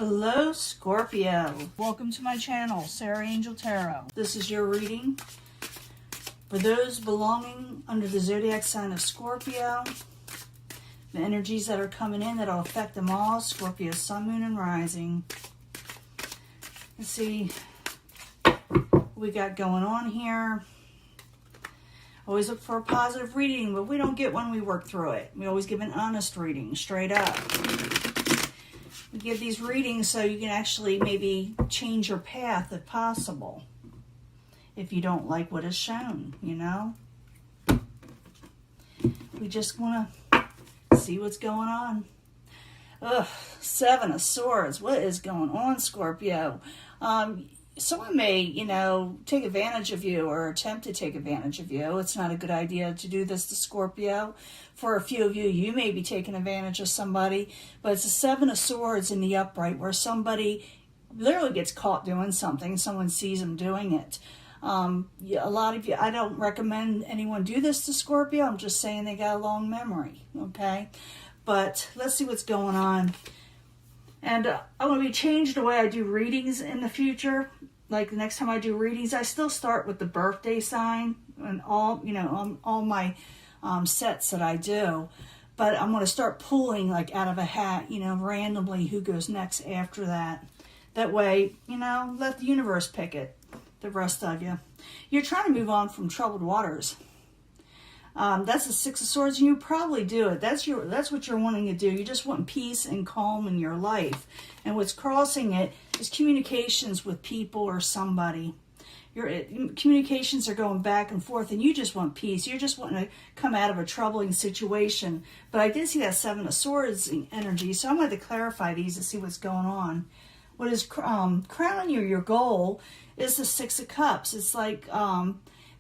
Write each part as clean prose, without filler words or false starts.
Hello, Scorpio. Welcome to my channel, Sarah Angel Tarot. This is your reading for those belonging under the zodiac sign of Scorpio. The energies that are coming in that'll affect them all. Scorpio, sun, moon, and rising. Let's see what we got going on here. Always look for a positive reading, but we don't get one, we work through it. We always give an honest reading, straight up. We give these readings so you can actually maybe change your path if possible. If you don't like what is shown, you know. We just want to see what's going on. Ugh, Seven of Swords. What is going on, Scorpio? Someone may, take advantage of you or attempt to take advantage of you. It's not a good idea to do this to Scorpio. For a few of you, you may be taking advantage of somebody, but it's a Seven of Swords in the upright where somebody literally gets caught doing something. Someone sees them doing it. A lot of you, I don't recommend anyone do this to Scorpio. I'm just saying they got a long memory, okay? But let's see what's going on. And I'm going to be changing the way I do readings in the future. Like the next time I do readings, I still start with the birthday sign and all my sets that I do. But I'm going to start pulling like out of a hat, randomly who goes next after that. That way, let the universe pick it, the rest of you. You're trying to move on from troubled waters. That's the Six of Swords, and you probably do it. That's what you're wanting to do. You just want peace and calm in your life. And what's crossing it is communications with people or somebody. Your communications are going back and forth, and you just want peace. You're just wanting to come out of a troubling situation. But I did see that Seven of Swords energy, so I'm going to clarify these to see what's going on. What is crowning your goal is the Six of Cups. It's like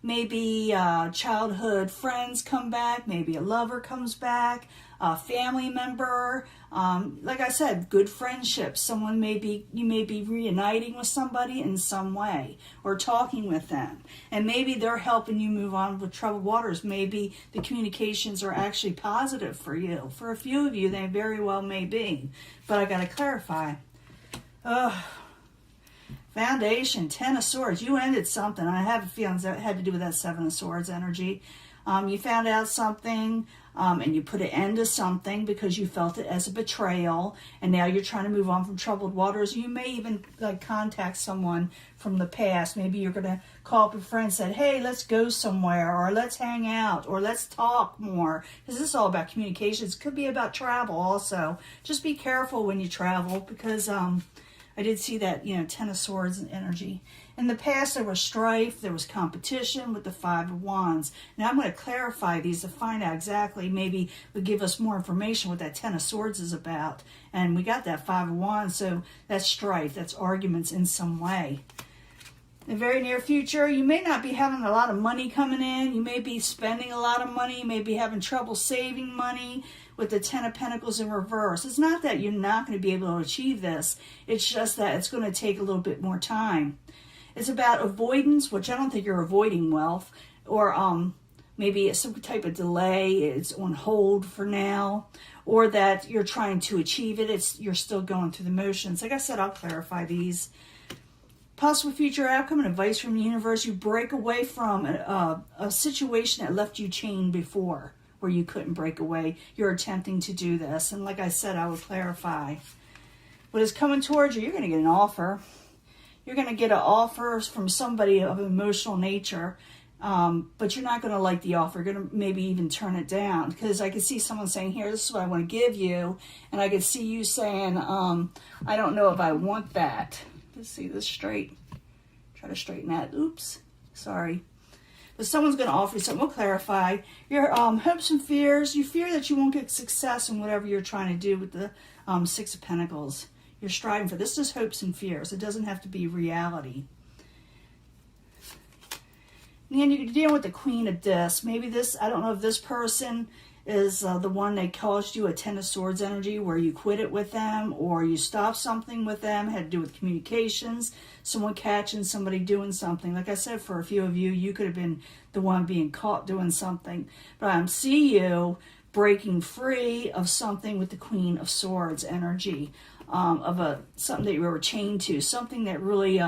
maybe childhood friends come back, maybe a lover comes back, a family member. Like I said, good friendships. You may be reuniting with somebody in some way or talking with them. And maybe they're helping you move on with troubled waters. Maybe the communications are actually positive for you. For a few of you, they very well may be. But I got to clarify. Foundation, Ten of Swords. You ended something. I have a feeling that had to do with that Seven of Swords energy. You found out something and you put an end to something because you felt it as a betrayal. And now you're trying to move on from troubled waters. You may even contact someone from the past. Maybe you're going to call up a friend and say, hey, let's go somewhere, or let's hang out, or let's talk more. Because this is all about communications. It could be about travel also. Just be careful when you travel because I did see that, Ten of Swords energy. In the past, there was strife, there was competition with the Five of Wands. Now, I'm going to clarify these to find out exactly, maybe would give us more information what that Ten of Swords is about. And we got that Five of Wands, so that's strife, that's arguments in some way. In the very near future, you may not be having a lot of money coming in. You may be spending a lot of money. You may be having trouble saving money with the Ten of Pentacles in reverse. It's not that you're not going to be able to achieve this. It's just that it's going to take a little bit more time. It's about avoidance, which I don't think you're avoiding wealth, or maybe it's some type of delay. It's on hold for now, or that you're trying to achieve it. You're still going through the motions. Like I said, I'll clarify these. Possible future outcome and advice from the universe. You break away from a situation that left you chained before, where you couldn't break away. You're attempting to do this. And like I said, I will clarify. What is coming towards you, you're going to get an offer. You're going to get an offer from somebody of emotional nature, but you're not going to like the offer. You're going to maybe even turn it down. Because I can see someone saying, here, this is what I want to give you. And I can see you saying, I don't know if I want that. Let's see this straight. Try to straighten that. Oops. Sorry. But someone's going to offer you something. We'll clarify. Your hopes and fears. You fear that you won't get success in whatever you're trying to do with the Six of Pentacles. You're striving for. This is hopes and fears. It doesn't have to be reality. And then you're dealing with the Queen of Discs. Maybe this, I don't know if this person is the one that caused you a Ten of Swords energy where you quit it with them or you stopped something with them, had to do with communications, someone catching somebody doing something. Like I said, for a few of you, you could have been the one being caught doing something. But I see you breaking free of something with the Queen of Swords energy. something that you were chained to, something that really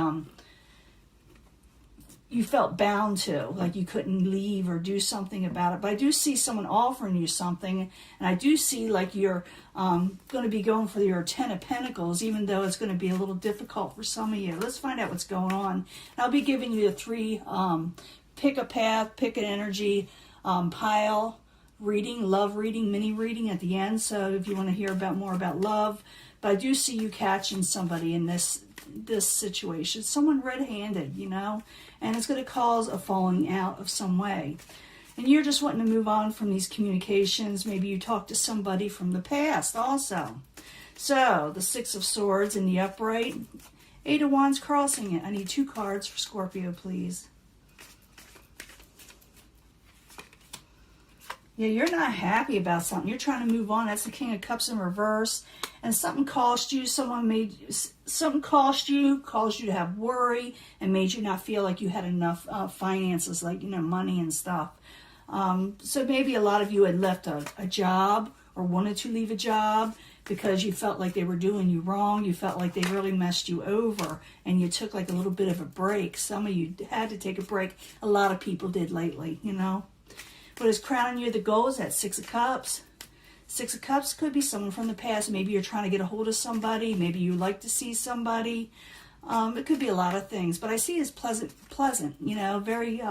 you felt bound to, like you couldn't leave or do something about it. But I do see someone offering you something, and I do see like you're going to be going for your 10 of Pentacles, even though it's going to be a little difficult for some of you. Let's find out what's going on. And I'll be giving you the 3 pick a path, pick an energy, pile reading, love reading, mini reading at the end. So if you want to hear more about love, but I do see you catching somebody in this situation, someone red-handed, you know, and it's going to cause a falling out of some way. And you're just wanting to move on from these communications. Maybe you talk to somebody from the past also. So the 6 of Swords in the upright, 8 of Wands crossing it. I need 2 cards for Scorpio, please. Yeah, you're not happy about something. You're trying to move on. That's the King of Cups in reverse. And something cost you. Something caused you to have worry and made you not feel like you had enough finances, like, you know, money and stuff. So maybe a lot of you had left a job or wanted to leave a job because you felt like they were doing you wrong. You felt like they really messed you over, and you took like a little bit of a break. Some of you had to take a break. A lot of people did lately, you know. What is crowning you the goal is that 6 of Cups. 6 of Cups could be someone from the past. Maybe you're trying to get a hold of somebody. Maybe you like to see somebody. It could be a lot of things. But I see it as pleasant, you know, very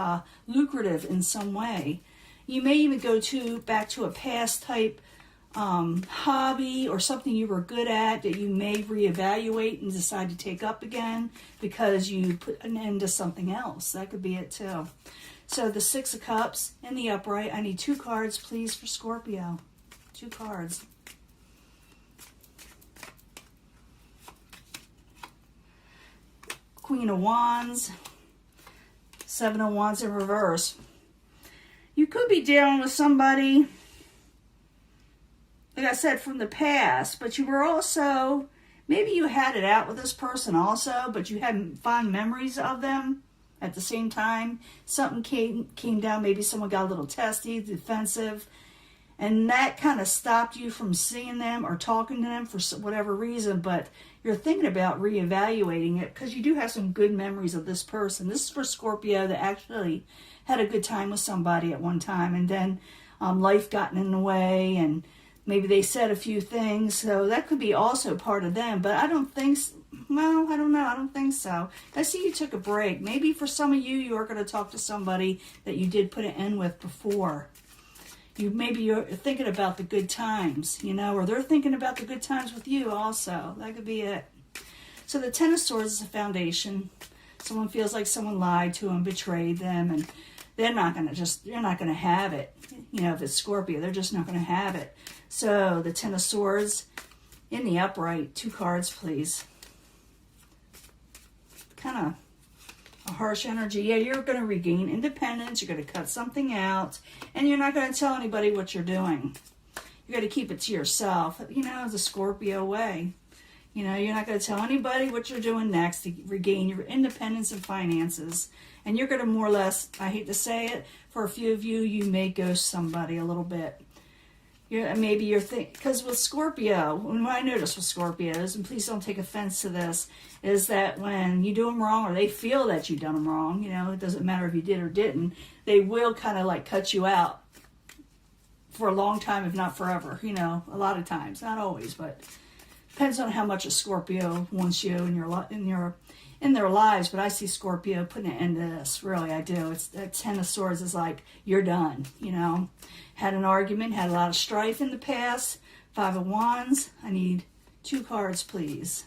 lucrative in some way. You may even go back to a past type hobby or something you were good at that you may reevaluate and decide to take up again because you put an end to something else. That could be it too. So the 6 of Cups in the upright. I need 2 cards, please, for Scorpio. 2 cards. Queen of Wands. 7 of Wands in reverse. You could be dealing with somebody, like I said, from the past, but you were also, maybe you had it out with this person also, but you hadn't fond memories of them. At the same time, something came down. Maybe someone got a little testy, defensive, and that kind of stopped you from seeing them or talking to them for whatever reason. But you're thinking about reevaluating it because you do have some good memories of this person. This is for Scorpio that actually had a good time with somebody at one time, and then life got in the way, and maybe they said a few things. So that could be also part of them. But I don't think so. Well, I don't know. I don't think so. I see you took a break. Maybe for some of you, you are going to talk to somebody that you did put an end with before. Maybe you're thinking about the good times, you know, or they're thinking about the good times with you also. That could be it. So the 10 of Swords is a foundation. Someone feels like someone lied to them, betrayed them, and they're not going to have it. You know, if it's Scorpio, they're just not going to have it. So the 10 of Swords in the upright. 2 cards, please. Kind of a harsh energy. Yeah, you're going to regain independence. You're going to cut something out, and you're not going to tell anybody what you're doing. You're going to keep it to yourself. You know, the Scorpio way. You know, you're not going to tell anybody what you're doing next to regain your independence and finances. And you're going to more or less, I hate to say it, for a few of you, you may ghost somebody a little bit. Maybe you're thinking, because with Scorpio, what I notice with Scorpios, and please don't take offense to this, is that when you do them wrong, or they feel that you've done them wrong, you know, it doesn't matter if you did or didn't, they will kind of like cut you out for a long time, if not forever, you know, a lot of times, not always, but depends on how much a Scorpio wants you in their lives. But I see Scorpio putting an end to this, really, I do. It's that 10 of Swords is like, you're done, you know. Had an argument, had a lot of strife in the past. 5 of Wands. I need 2 cards, please.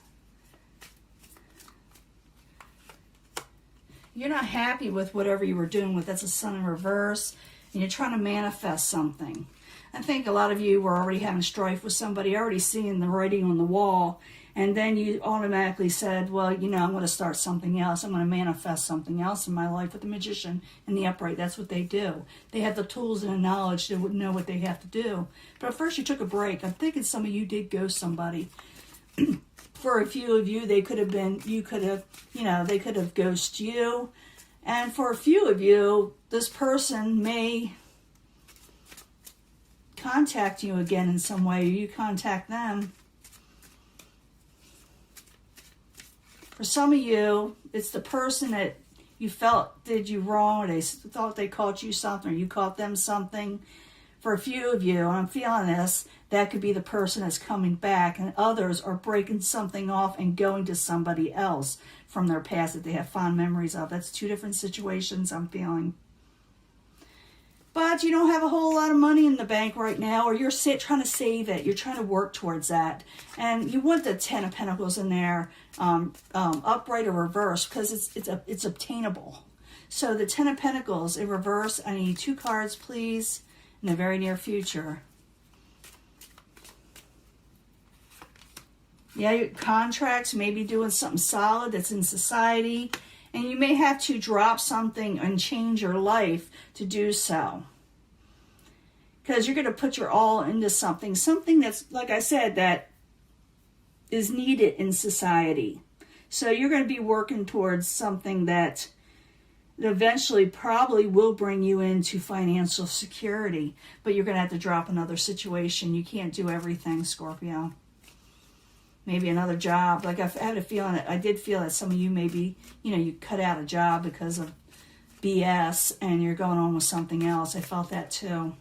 You're not happy with whatever you were doing with, that's a Sun in reverse, and you're trying to manifest something. I think a lot of you were already having strife with somebody, already seeing the writing on the wall, and then you automatically said, well, you know, I'm going to start something else. I'm going to manifest something else in my life with the Magician in the upright. That's what they do. They have the tools and the knowledge to know what they have to do. But at first you took a break. I'm thinking some of you did ghost somebody. For a few of you, they could have ghosted you. And for a few of you, this person may contact you again in some way, or you contact them. For some of you, it's the person that you felt did you wrong, or they thought they caught you something, or you caught them something. For a few of you, and I'm feeling this, that could be the person that's coming back, and others are breaking something off and going to somebody else from their past that they have fond memories of. That's two different situations I'm feeling. But you don't have a whole lot of money in the bank right now, or you're trying to save it. You're trying to work towards that. And you want the Ten of Pentacles in there, upright or reverse, because it's obtainable. So the Ten of Pentacles in reverse, I need 2 cards, please, in the very near future. Yeah, your contracts, maybe doing something solid that's in society. And you may have to drop something and change your life to do so. Because you're going to put your all into something. Something that's, like I said, that is needed in society. So you're going to be working towards something that eventually probably will bring you into financial security. But you're going to have to drop another situation. You can't do everything, Scorpio. Maybe another job. Like I had a feeling that I did feel that some of you maybe, you cut out a job because of BS and you're going on with something else. I felt that too.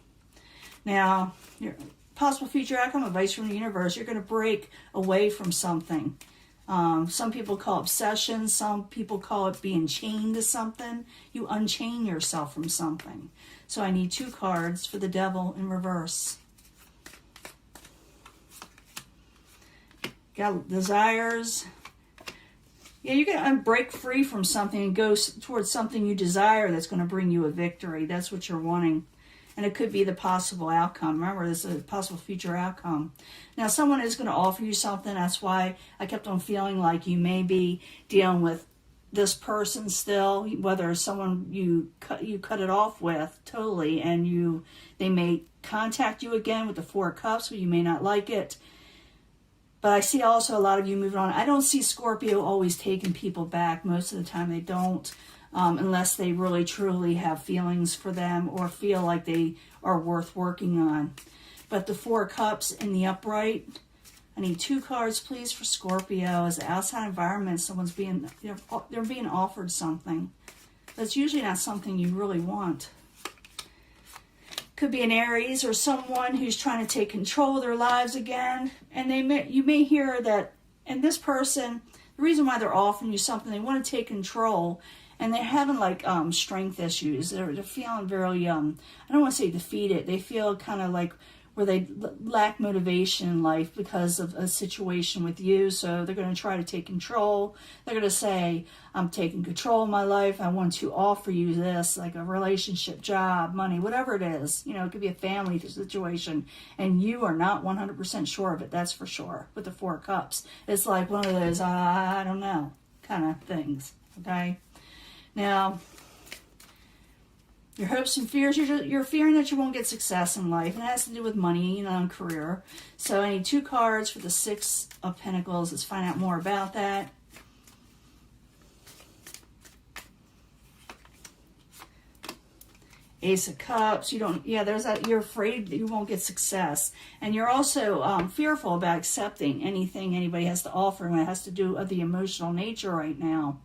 Now, your possible future outcome, advice from the universe, you're going to break away from something. Some people call it obsession. Some people call it being chained to something. You unchain yourself from something. So I need 2 cards for the Devil in reverse. Got desires. Yeah, you're going to break free from something and go towards something you desire that's going to bring you a victory. That's what you're wanting. And it could be the possible outcome. Remember, this is a possible future outcome. Now, someone is going to offer you something. That's why I kept on feeling like you may be dealing with this person still, whether someone you cut it off with totally, and they may contact you again with the 4 of Cups, but you may not like it. But I see also a lot of you moving on. I don't see Scorpio always taking people back. Most of the time they don't, unless they really truly have feelings for them or feel like they are worth working on. But the 4 of Cups in the upright, I need 2 cards, please, for Scorpio. As the outside environment, someone's they're being offered something. That's usually not something you really want. Could be an Aries or someone who's trying to take control of their lives again. And you may hear that, and this person, the reason why they're offering you something, they want to take control, and they're having like strength issues. They're feeling very, I don't want to say defeated. They feel kind of like where they lack motivation in life because of a situation with you. So they're going to try to take control. They're going to say, I'm taking control of my life. I want to offer you this, like a relationship, job, money, whatever it is. It could be a family situation. And you are not 100% sure of it. That's for sure. With the 4 of Cups. It's like one of those, I don't know, kind of things. Okay? Now, your hopes and fears, you're fearing that you won't get success in life. And it has to do with money, and career. So I need 2 cards for the 6 of Pentacles. Let's find out more about that. Ace of Cups. You're afraid that you won't get success. And you're also fearful about accepting anything anybody has to offer when it has to do with the emotional nature right now.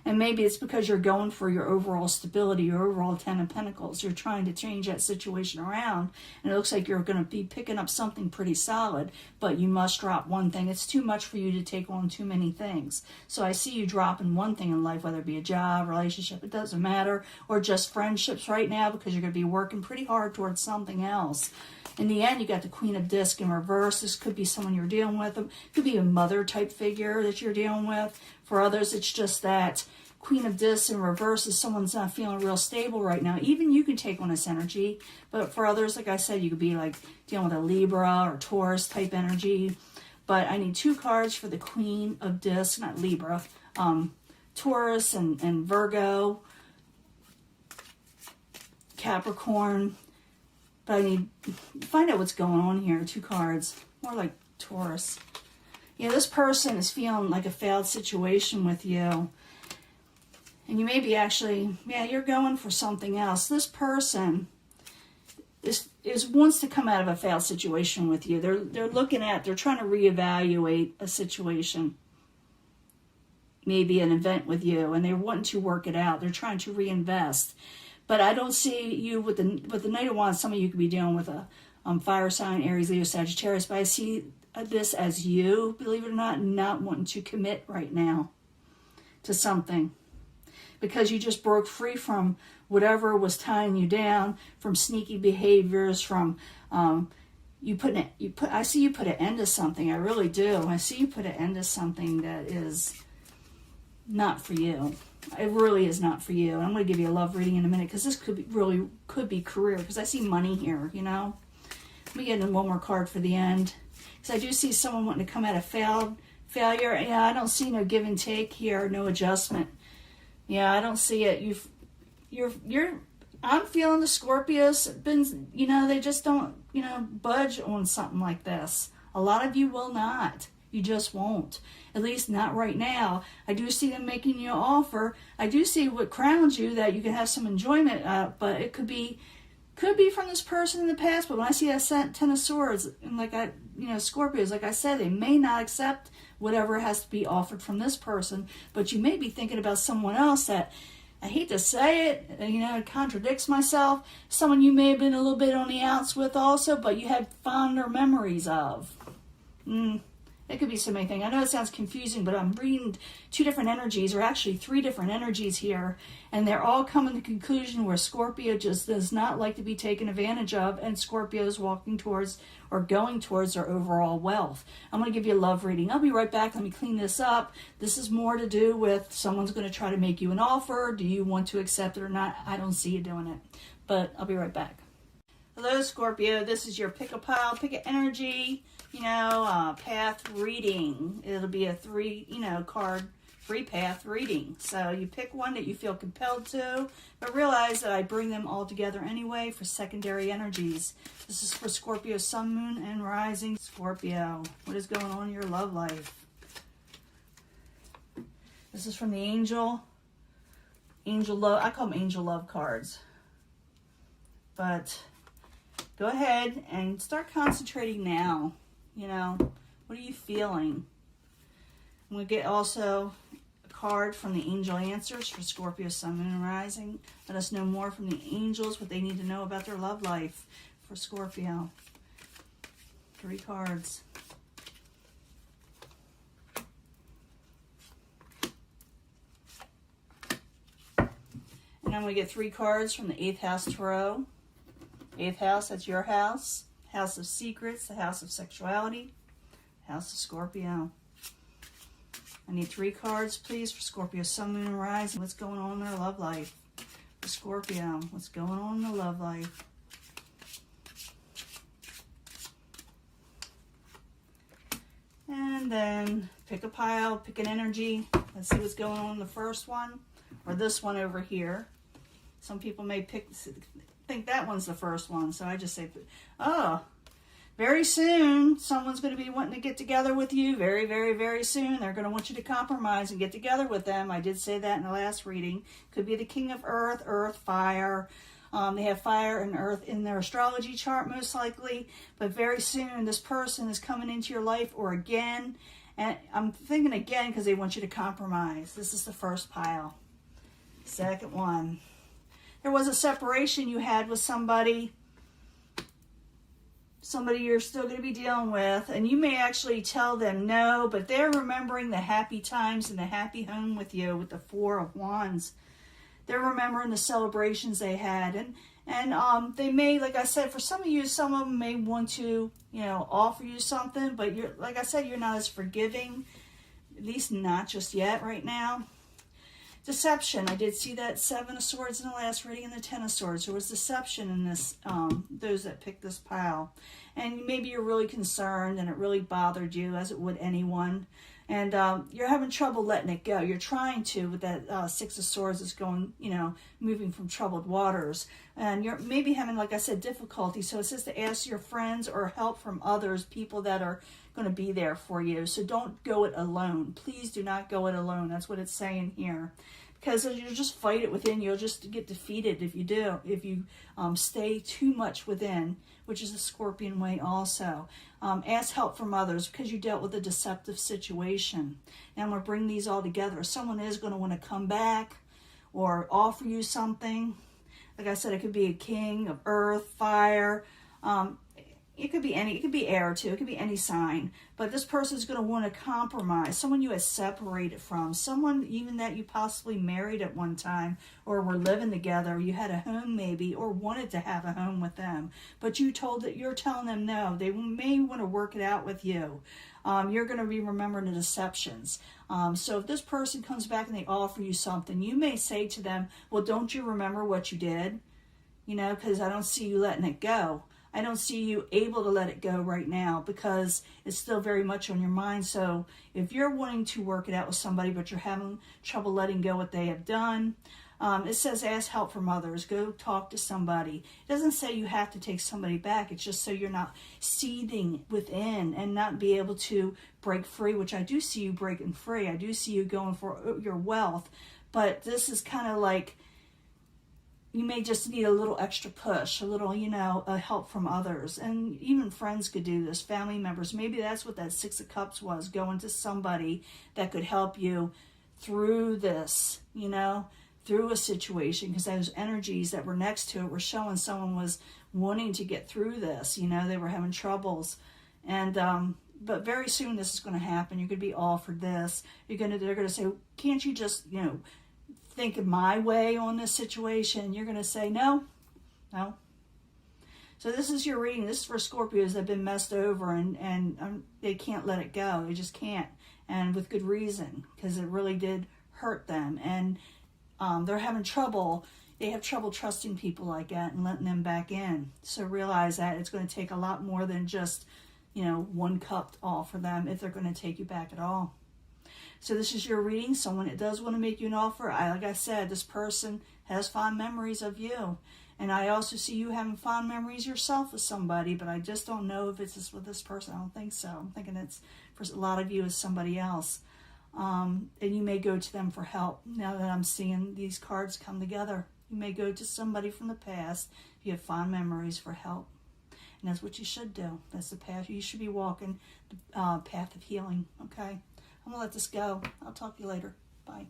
And maybe it's because you're going for your overall stability, your overall 10 of Pentacles. You're trying to change that situation around. And it looks like you're going to be picking up something pretty solid. But you must drop one thing. It's too much for you to take on too many things. So I see you dropping one thing in life, whether it be a job, relationship, it doesn't matter. Or just friendships right now, because you're going to be working pretty hard towards something else. In the end, you got the Queen of Discs in reverse. This could be someone you're dealing with. It could be a mother type figure that you're dealing with. For others, it's just that Queen of Discs in reverse is someone's not feeling real stable right now. Even you can take on this energy. But for others, like I said, you could be like dealing with a Libra or Taurus type energy. But I need 2 cards for the Queen of Discs, not Libra. Taurus and Virgo. Capricorn. But I need to find out what's going on here. 2 cards. More like Taurus. Yeah, this person is feeling like a failed situation with you. And you may be actually, you're going for something else. This person wants to come out of a failed situation with you. They're trying to reevaluate a situation. maybe an event with you, and they're wanting to work it out. They're trying to reinvest. But I don't see you with the Knight of Wands. Some of you could be dealing with a fire sign, Aries, Leo, Sagittarius. But I see this as you, believe it or not wanting to commit right now to something, because you just broke free from whatever was tying you down, from sneaky behaviors, from I see you put an end to something. I really do. I see you put an end to something that is not for you. It really is not for you. I'm going to give you a love reading in a minute, because this could be career, because I see money here, you know. Let me get in one more card for the end, because I do see someone wanting to come out of failure. Yeah, I don't see no give and take here, no adjustment. Yeah, I don't see it. I'm feeling the Scorpios been, you know, they just don't, you know, budge on something like this. A lot of you will not. You just won't. At least not right now. I do see them making you an offer. I do see what crowns you, that you can have some enjoyment, but it could be from this person in the past. But when I see that Ten of Swords, and Scorpios, like I said, they may not accept whatever has to be offered from this person, but you may be thinking about someone else that, I hate to say it, you know, it contradicts myself, someone you may have been a little bit on the outs with also, but you had fonder memories of. It could be so many things. I know it sounds confusing, but I'm reading two different energies, or actually three different energies here, and they're all coming to the conclusion where Scorpio just does not like to be taken advantage of, and Scorpio is walking towards or going towards their overall wealth. I'm going to give you a love reading. I'll be right back. Let me clean this up. This is more to do with someone's going to try to make you an offer. Do you want to accept it or not? I don't see you doing it, but I'll be right back. Hello, Scorpio. This is your pick a pile, pick an energy, path reading. It'll be a card free path reading. So you pick one that you feel compelled to, but realize that I bring them all together anyway for secondary energies. This is for Scorpio, Sun, Moon, and Rising. Scorpio, what is going on in your love life? This is from the Angel Love. I call them Angel Love cards. But go ahead and start concentrating now. What are you feeling? I'm going to get also a card from the Angel Answers for Scorpio, Sun, Moon, and Rising. Let us know more from the angels, what they need to know about their love life for Scorpio. 3 cards. And I'm going to get 3 cards from the 8th House Tarot. 8th house, that's your house. House of Secrets, the house of sexuality, house of Scorpio. I need 3 cards, please, for Scorpio, Sun, Moon, and Rising. What's going on in their love life? For Scorpio, what's going on in their love life? And then pick a pile, pick an energy. Let's see what's going on in the first one, or this one over here. Some people may think that one's the first one, so I just say, very soon someone's going to be wanting to get together with you. Very, very, very soon they're going to want you to compromise and get together with them. I did say that in the last reading. Could be the King of Earth, fire. They have fire and earth in their astrology chart most likely, but very soon this person is coming into your life, or again, and I'm thinking again because they want you to compromise. This is the first pile. Second one. There was a separation you had with somebody you're still going to be dealing with, and you may actually tell them no, but they're remembering the happy times and the happy home with you with the 4 of Wands. They're remembering the celebrations they had, and they may, like I said, for some of you, some of them may want to, offer you something, but like I said, you're not as forgiving, at least not just yet right now. Deception. I did see that 7 of Swords in the last reading and the 10 of Swords. There was deception in this, those that picked this pile. And maybe you're really concerned and it really bothered you, as it would anyone. And you're having trouble letting it go. You're trying to, with that 6 of Swords is going, moving from troubled waters. And you're maybe having, like I said, difficulty. So it says to ask your friends or help from others, people that are going to be there for you. So don't go it alone. Please do not go it alone. That's what it's saying here. Because you'll just fight it within. You'll just get defeated if you do. If you stay too much within, which is the Scorpion way also. Ask help from others because you dealt with a deceptive situation. Now I'm going to bring these all together. Someone is going to want to come back or offer you something. Like I said, it could be a king of earth, fire. It could be any, it could be air too. It could be any sign. But this person is going to want to compromise. Someone you had separated from. Someone even that you possibly married at one time or were living together. You had a home maybe or wanted to have a home with them. But you're telling them no. They may want to work it out with you. You're going to be remembering the deceptions. So if this person comes back and they offer you something, you may say to them, well, don't you remember what you did? You know, because I don't see you letting it go. I don't see you able to let it go right now because it's still very much on your mind. So if you're wanting to work it out with somebody, but you're having trouble letting go what they have done, it says ask help from others. Go talk to somebody. It doesn't say you have to take somebody back. It's just so you're not seething within and not be able to break free, which I do see you breaking free. I do see you going for your wealth. But this is kind of like, you may just need a little extra push, a little, help from others. And even friends could do this, family members. Maybe that's what that Six of Cups was, going to somebody that could help you through this, through a situation. Because those energies that were next to it were showing someone was wanting to get through this. They were having troubles. And, but very soon this is going to happen. You're going to be offered this. They're going to say, can't you just, think of my way on this situation? You're going to say no. So this is your reading. This is for Scorpios that have been messed over and they can't let it go. They just can't, and with good reason, because it really did hurt them, and they're having trouble. They have trouble trusting people like that and letting them back in. So realize that it's going to take a lot more than just one cup to offer them if they're going to take you back at all. So this is your reading. Someone that does want to make you an offer. Like I said, this person has fond memories of you. And I also see you having fond memories yourself with somebody, but I just don't know if it's just with this person. I don't think so. I'm thinking it's for a lot of you is somebody else. And you may go to them for help. Now that I'm seeing these cards come together, you may go to somebody from the past if you have fond memories for help. And that's what you should do. That's the path. You should be walking the path of healing, okay? I'm going to let this go. I'll talk to you later. Bye.